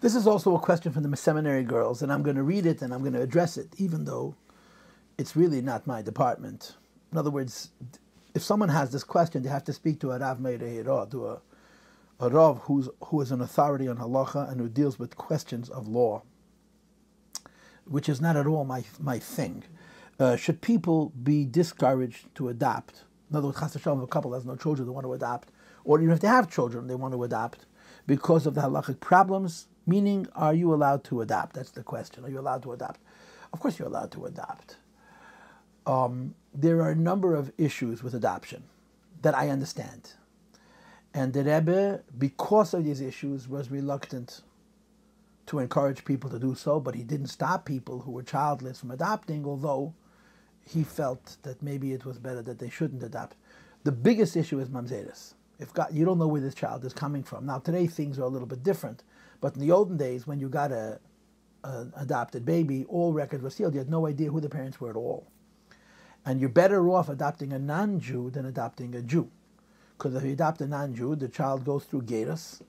This is also a question from the seminary girls, and I'm going to read it and I'm going to address it, even though it's really not my department. In other words, if someone has this question, they have to speak to a Rav Meirehira, to a Rav who is an authority on halacha and who deals with questions of law, which is not at all my thing. Should people be discouraged to adopt? In other words, chas v'shalom, if a couple has no children, they want to adopt, or even if they have children, they want to adopt because of the halachic problems. Meaning, are you allowed to adopt? That's the question. Are you allowed to adopt? Of course you're allowed to adopt. There are a number of issues with adoption that I understand. And the Rebbe, because of these issues, was reluctant to encourage people to do so, but he didn't stop people who were childless from adopting, although he felt that maybe it was better that they shouldn't adopt. The biggest issue is mamzeres. If God, you don't know where this child is coming from. Now today things are a little bit different, but in the olden days when you got an adopted baby, all records were sealed. You had no idea who the parents were at all. And you're better off adopting a non-Jew than adopting a Jew. Because if you adopt a non-Jew, the child goes through gerus,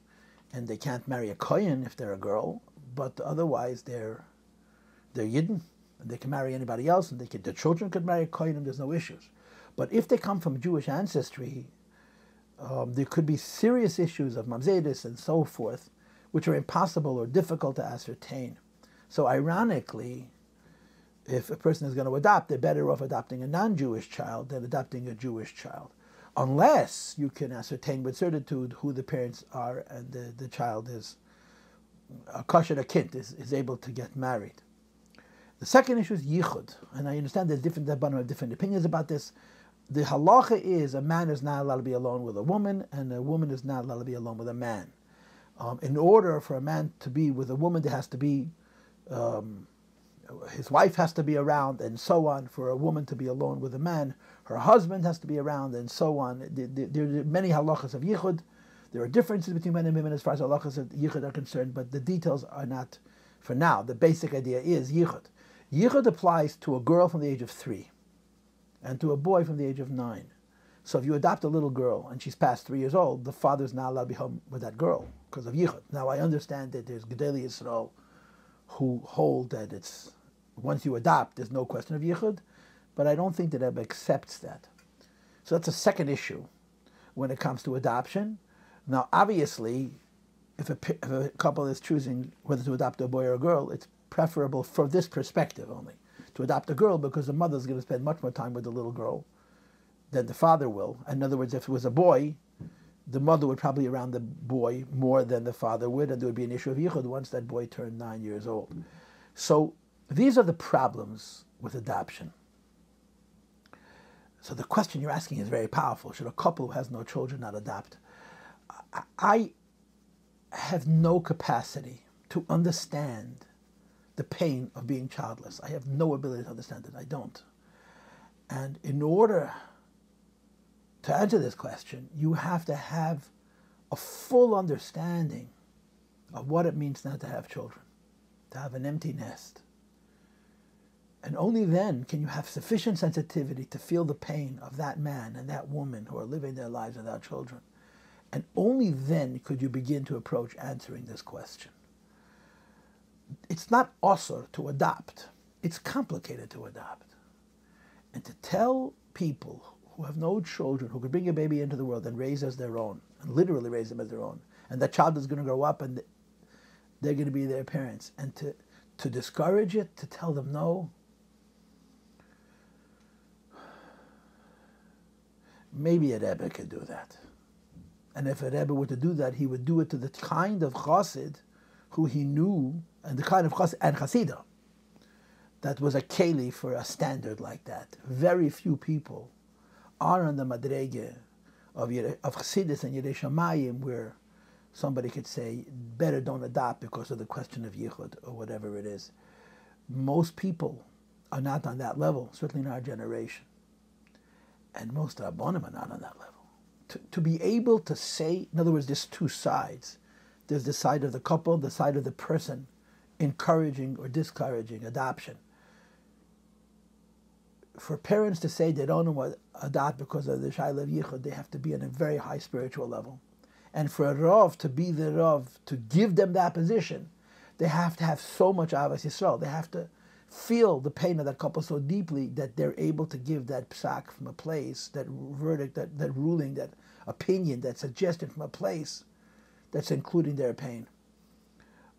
and they can't marry a kohen if they're a girl, but otherwise they're yidden, and they can marry anybody else, and the children could marry a kohen, and there's no issues. But if they come from Jewish ancestry, there could be serious issues of mamzeris and so forth, which are impossible or difficult to ascertain. So ironically, if a person is going to adopt, they're better off adopting a non-Jewish child than adopting a Jewish child, unless you can ascertain with certitude who the parents are and the child is a kosher kint, is able to get married. The second issue is yichud, and I understand there's different opinions about this. The halacha is a man is not allowed to be alone with a woman, and a woman is not allowed to be alone with a man. In order for a man to be with a woman, there has to be his wife has to be around, and so on. For a woman to be alone with a man, her husband has to be around, and so on. There are many halachas of yichud. There are differences between men and women as far as halachas of yichud are concerned, but the details are not for now. The basic idea is yichud. Yichud applies to a girl from the age of 3 and to a boy from the age of 9. So if you adopt a little girl and she's past 3 years old, the father's not allowed to be home with that girl because of yichud. Now I understand that there's Gedolei Yisrael who hold that it's once you adopt, there's no question of yichud, but I don't think that Rebbe accepts that. So that's a second issue when it comes to adoption. Now obviously, if a couple is choosing whether to adopt a boy or a girl, it's preferable from this perspective only to adopt a girl because the mother's going to spend much more time with the little girl than the father will. In other words, if it was a boy, the mother would probably be around the boy more than the father would, and there would be an issue of yichud once that boy turned 9 years old. So these are the problems with adoption. So the question you're asking is very powerful. Should a couple who has no children not adopt? I have no capacity to understand the pain of being childless. I have no ability to understand it. I don't. And in order to answer this question, you have to have a full understanding of what it means not to have children, to have an empty nest. And only then can you have sufficient sensitivity to feel the pain of that man and that woman who are living their lives without children. And only then could you begin to approach answering this question. It's not asur to adopt. It's complicated to adopt. And to tell people who have no children, who could bring a baby into the world and raise as their own, and literally raise them as their own, and that child is going to grow up and they're going to be their parents, and to discourage it, to tell them no, maybe a rebbe could do that. And if a rebbe were to do that, he would do it to the kind of chassid who he knew, and the kind of chassid and chassidah that was a keli for a standard like that. Very few people are on the madrege of chassidus and Yirei Shamayim where somebody could say, better don't adopt because of the question of yichud or whatever it is. Most people are not on that level, certainly in our generation. And most Rabbanim are not on that level. To be able to say, in other words, there's two sides. There's the side of the couple, the side of the person encouraging or discouraging adoption. For parents to say they don't want to adopt because of the Shaila of Yichud, they have to be on a very high spiritual level. And for a Rav to be the Rav, to give them that position, They have to have so much Avos Yisrael. They have to feel the pain of that couple so deeply that they're able to give that psak from a place, that verdict, that ruling, that opinion, that suggestion from a place that's including their pain.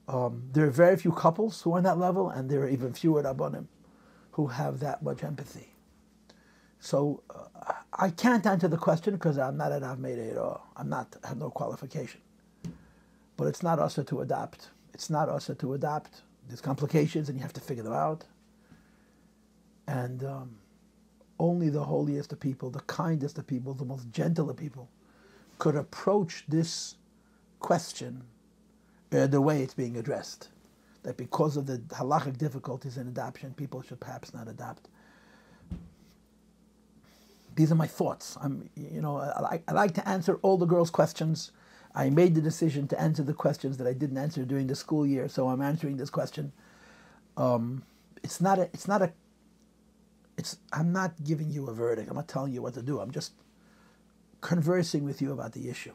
There are very few couples who are on that level, and there are even fewer Rabbanim who have that much empathy. So I can't answer the question because I'm not an Rav Meir at all. I have no qualification. But it's not us to adapt. It's not us to adapt. There's complications, and you have to figure them out. And only the holiest of people, the kindest of people, the most gentle of people could approach this question the way it's being addressed. That because of the halachic difficulties in adoption, people should perhaps not adopt. These are my thoughts. I like to answer all the girls' questions. I made the decision to answer the questions that I didn't answer during the school year, so I'm answering this question. I'm not giving you a verdict. I'm not telling you what to do. I'm just conversing with you about the issue.